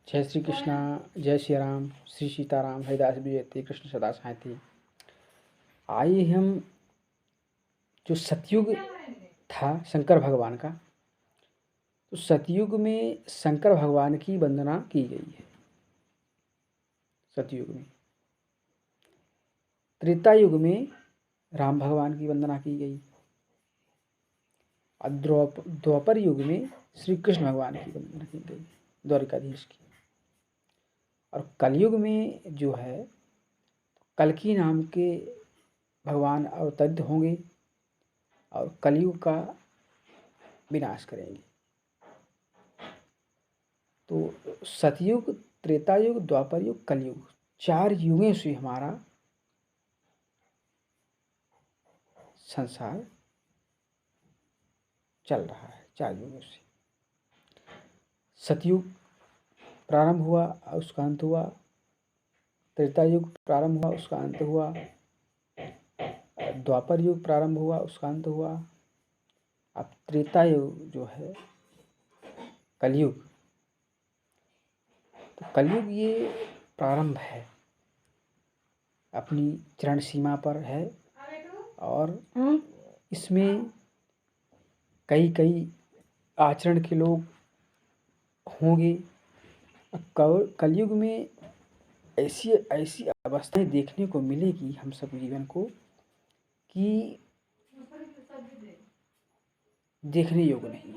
जय श्री कृष्णा, जय श्री राम, श्री सीताराम, हरिदास विजयते, कृष्ण सदा सहायते। आइए हम जो सतयुग था शंकर भगवान का, तो सतयुग में शंकर भगवान की वंदना की गई है। सतयुग में, त्रेता युग में राम भगवान की वंदना की गई और द्वापर युग में श्री कृष्ण भगवान की वंदना की गई, द्वारिकाधीश की। और कलयुग में जो है, कल्कि नाम के भगवान अवतरित होंगे और कलयुग का विनाश करेंगे। तो सतयुग, त्रेता युग, द्वापर युग, कलयुग, 4 युगों से हमारा संसार चल रहा है। 4 युगों से सतयुग प्रारंभ हुआ, उसका अंत हुआ। त्रेता युग प्रारंभ हुआ, उसका अंत हुआ। द्वापर युग प्रारंभ हुआ, उसका अंत हुआ। अब त्रेता युग जो है, कलयुग, तो कलयुग ये प्रारंभ है, अपनी चरण सीमा पर है। और इसमें कई कई आचरण के लोग होंगे। कलयुग में ऐसी ऐसी अवस्थाएं देखने को मिलेगी हम सब जीवन को कि देखने योग्य नहीं।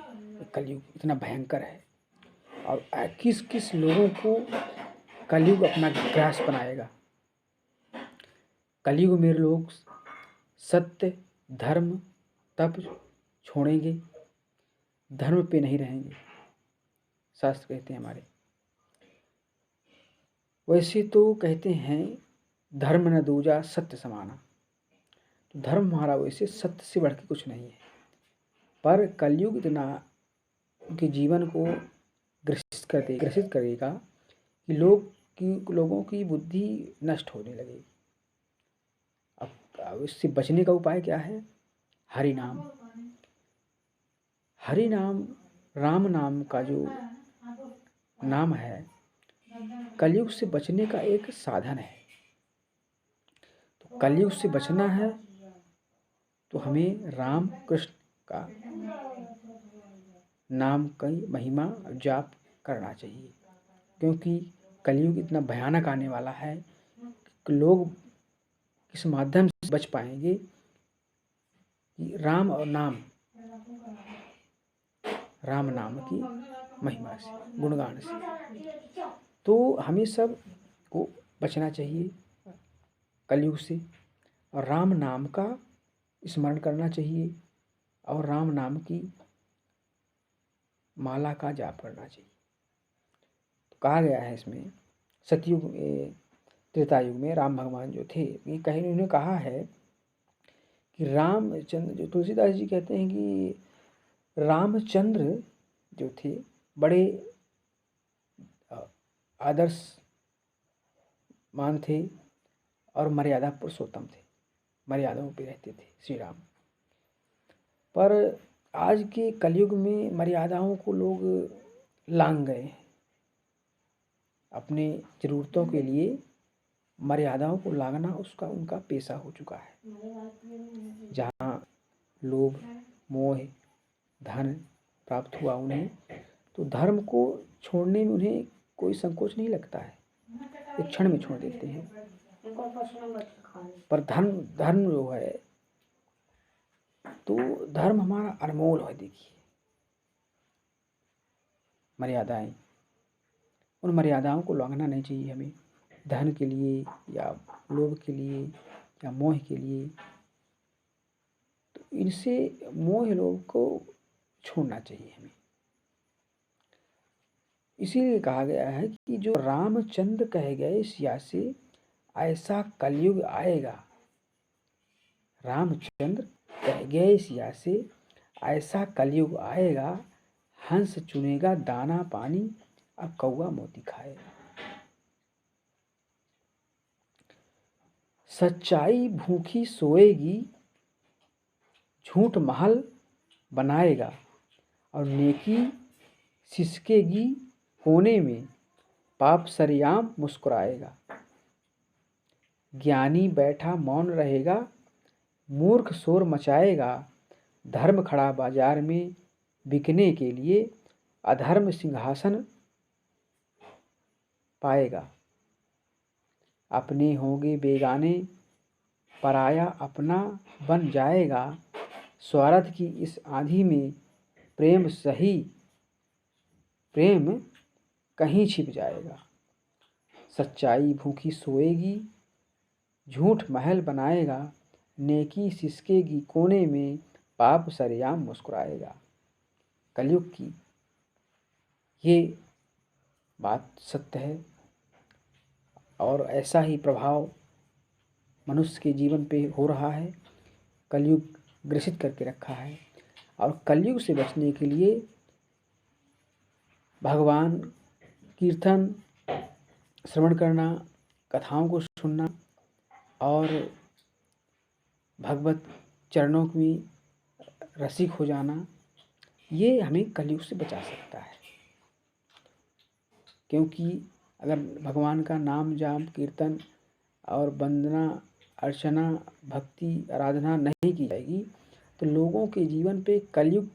कलयुग इतना भयंकर है और किस किस लोगों को कलयुग अपना ग्रास बनाएगा। कलयुग में लोग सत्य, धर्म, तप छोड़ेंगे, धर्म पे नहीं रहेंगे। शास्त्र कहते हैं हमारे। वैसे तो कहते हैं धर्म न दूजा सत्य समाना, तो धर्म हमारा वैसे सत्य से बढ़ के कुछ नहीं है। पर कलयुग इतना उनके जीवन को ग्रसित करेगा कि लोगों की बुद्धि नष्ट होने लगेगी। अब इससे बचने का उपाय क्या है? हरि नाम। हरि नाम, राम नाम का जो नाम है, कलयुग से बचने का एक साधन है। तो कलयुग से बचना है तो हमें राम कृष्ण का नाम की महिमा जाप करना चाहिए, क्योंकि कलयुग इतना भयानक आने वाला है कि लोग किस माध्यम से बच पाएंगे कि राम नाम की महिमा से, गुणगान से। तो हमें सब को बचना चाहिए कलयुग से और राम नाम का स्मरण करना चाहिए और राम नाम की माला का जाप करना चाहिए। तो कहा गया है इसमें, सतयुग में, त्रेता युग में राम भगवान जो थे, ये कहीं उन्होंने कहा है कि रामचंद्र, जो तुलसीदास जी कहते हैं कि रामचंद्र जो थे बड़े आदर्श मान थे और मर्यादा पुरुषोत्तम थे, मर्यादाओं पे रहते थे श्री राम। पर आज के कलयुग में मर्यादाओं को लोग लांघ गए हैं। अपने ज़रूरतों के लिए मर्यादाओं को लांघना उसका उनका पेशा हो चुका है। जहाँ लोभ, मोह, धन प्राप्त हुआ उन्हें, तो धर्म को छोड़ने में उन्हें कोई संकोच नहीं लगता है, एक क्षण में छोड़ देते हैं। पर धर्म जो है, तो धर्म हमारा अनमोल है। देखिए, मर्यादाएं, उन मर्यादाओं को लांघना नहीं चाहिए हमें, धन के लिए या लोभ के लिए या मोह के लिए। तो इनसे मोह लोभ को छोड़ना चाहिए हमें। इसीलिए कहा गया है कि जो रामचंद्र कहे गए सिया से, ऐसा कलयुग आएगा। रामचंद्र कह गए सिया से, ऐसा कलयुग आएगा। हंस चुनेगा दाना पानी और कौवा मोती खाएगा। सच्चाई भूखी सोएगी, झूठ महल बनाएगा और नेकी सिसकेगी कोने में। पाप सरेआम मुस्कुराएगा। ज्ञानी बैठा मौन रहेगा, मूर्ख शोर मचाएगा। धर्म खड़ा बाजार में बिकने के लिए, अधर्म सिंहासन पाएगा। अपने होंगे बेगाने, पराया अपना बन जाएगा। स्वार्थ की इस आंधी में प्रेम कहीं छिप जाएगा। सच्चाई भूखी सोएगी, झूठ महल बनाएगा। नेकी सिसकेगी कोने में, पाप सरेआम मुस्कुराएगा। कलयुग की ये बात सत्य है और ऐसा ही प्रभाव मनुष्य के जीवन पे हो रहा है। कलयुग ग्रसित करके रखा है और कलयुग से बचने के लिए भगवान कीर्तन श्रवण करना, कथाओं को सुनना और भगवत चरणों की रसिक हो जाना, ये हमें कलयुग से बचा सकता है। क्योंकि अगर भगवान का नाम जाप कीर्तन और वंदना अर्चना भक्ति आराधना नहीं की जाएगी तो लोगों के जीवन पे कलयुग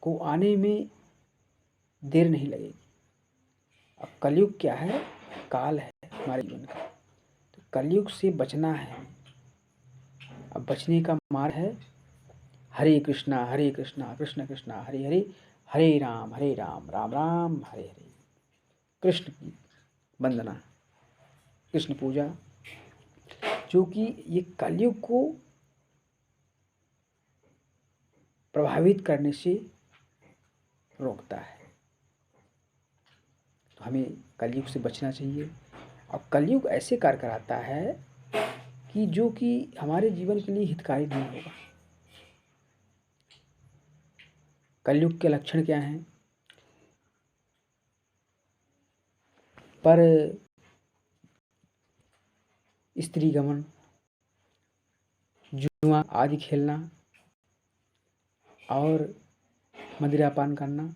को आने में देर नहीं लगेगी। अब कलयुग क्या है? काल है हमारे जीवन का। तो कलयुग से बचना है। अब बचने का मार्ग है हरे कृष्णा कृष्ण कृष्णा हरे हरे, हरे राम राम राम हरे हरे। कृष्ण की वंदना, कृष्ण पूजा, जो कि ये कलयुग को प्रभावित करने से रोकता है। तो हमें कलयुग से बचना चाहिए। और कलयुग ऐसे कार्य कराता है कि जो कि हमारे जीवन के लिए हितकारी नहीं होगा। कलयुग के लक्षण क्या हैं? पर स्त्री गमन, जुआ आदि खेलना और मदिरापान करना,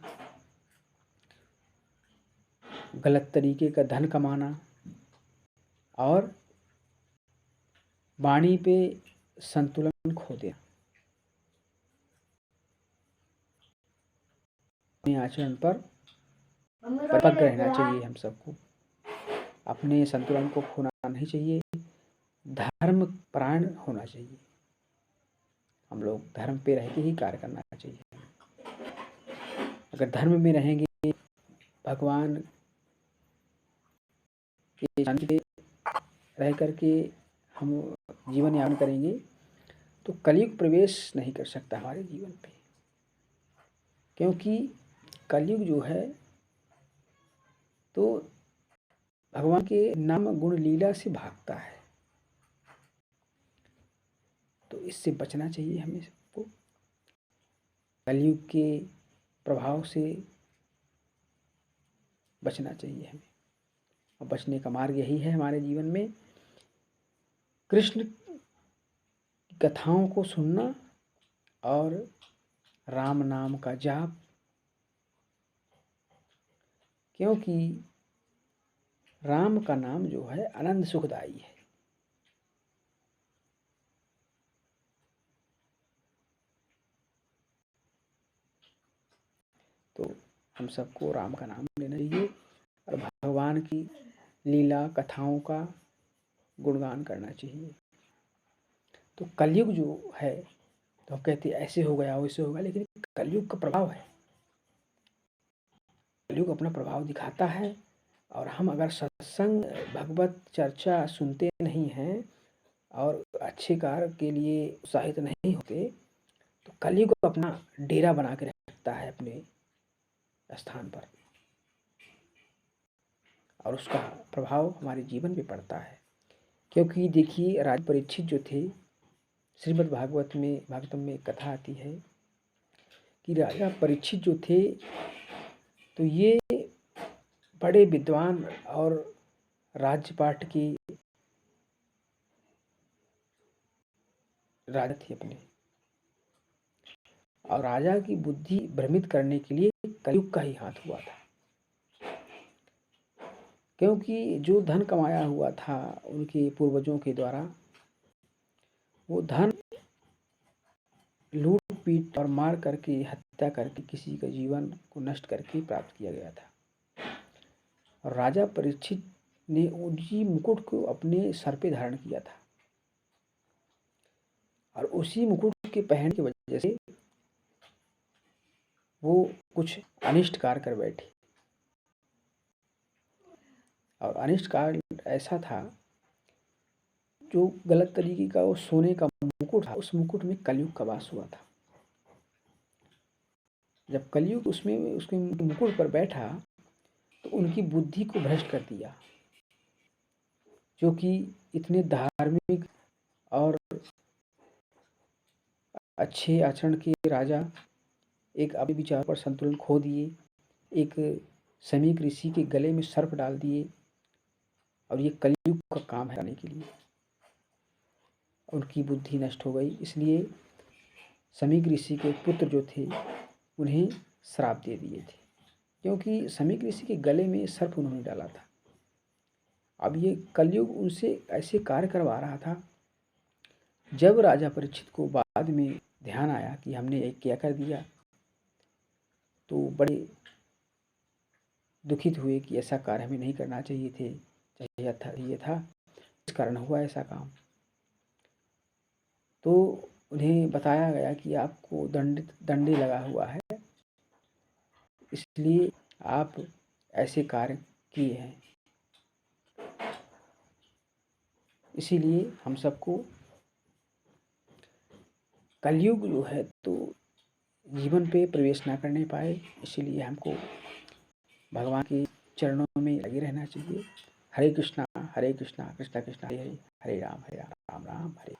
गलत तरीके का धन कमाना और वाणी पे संतुलन खो देना। अपने आचरण पर परिपक्व रहना चाहिए। हम सबको अपने संतुलन को खोना नहीं चाहिए, धर्म परायण होना चाहिए। हम लोग धर्म पे रह के ही कार्य करना चाहिए। अगर धर्म में रहेंगे, भगवान के शांति पे रह करके हम जीवन यापन करेंगे तो कलयुग प्रवेश नहीं कर सकता हमारे जीवन पे। क्योंकि कलयुग जो है तो भगवान के नाम गुण लीला से भागता है। तो इससे बचना चाहिए हमें सबको। कलयुग के प्रभाव से बचना चाहिए हमें। और बचने का मार्ग यही है हमारे जीवन में कृष्ण की कथाओं को सुनना और राम नाम का जाप। क्योंकि राम का नाम जो है आनंद सुखदाई है। तो हम सबको राम का नाम लेना चाहिए और भगवान की लीला कथाओं का गुणगान करना चाहिए। तो कलयुग जो है तो हम कहते हैं ऐसे हो गया वैसे हो गया, लेकिन कलयुग का प्रभाव है। कलयुग अपना प्रभाव दिखाता है और हम अगर सत्संग भगवत चर्चा सुनते नहीं हैं और अच्छे कार्य के लिए उत्साहित नहीं होते तो कलयुग अपना डेरा बना के रखता है अपने स्थान पर और उसका प्रभाव हमारे जीवन पे पड़ता है। क्योंकि देखिए राजा परीक्षित जो थे, श्रीमद् भागवतम में एक कथा आती है कि राजा परीक्षित जो थे तो ये बड़े विद्वान और राज्यपाट के राजा थे अपने। और राजा की बुद्धि भ्रमित करने के लिए कलयुग का ही हाथ हुआ था। क्योंकि जो धन कमाया हुआ था उनके पूर्वजों के द्वारा, वो धन लूट पीट और मार करके, हत्या करके, किसी का जीवन को नष्ट करके प्राप्त किया गया था। और राजा परीक्षित ने उसी मुकुट को अपने सर पे धारण किया था, और उसी मुकुट के पहनने की वजह से वो कुछ अनिष्ट कार्य कर बैठे। और अनिष्ट कार्य ऐसा था, जो गलत तरीके का वो सोने का मुकुट था, उस मुकुट में कलयुग का वास हुआ था। जब कलयुग उसमें उसके मुकुट पर बैठा तो उनकी बुद्धि को भ्रष्ट कर दिया। जो कि इतने धार्मिक और अच्छे आचरण के राजा एक अपने विचार पर संतुलन खो दिए, एक समीक ऋषि के गले में सर्प डाल दिए, और ये कलयुग का काम है करने के लिए। उनकी बुद्धि नष्ट हो गई। इसलिए समीक ऋषि के पुत्र जो थे उन्हें श्राप दे दिए थे, क्योंकि समीक ऋषि के गले में सर्प उन्होंने डाला था। अब ये कलयुग उनसे ऐसे कार्य करवा रहा था। जब राजा परीक्षित को बाद में ध्यान आया कि हमने एक क्या कर दिया, तो बड़े दुखित हुए कि ऐसा कार्य हमें नहीं करना चाहिए थे, ये था, इस कारण हुआ ऐसा काम। तो उन्हें बताया गया कि आपको दंडे लगा हुआ है, इसलिए आप ऐसे कार्य किए हैं। इसीलिए हम सबको कलयुग जो है तो जीवन पे प्रवेश ना करने पाए, इसीलिए हमको भगवान के चरणों में लगे रहना चाहिए। हरे कृष्णा कृष्णा कृष्णा हरे हरे, हरे राम राम राम हरे।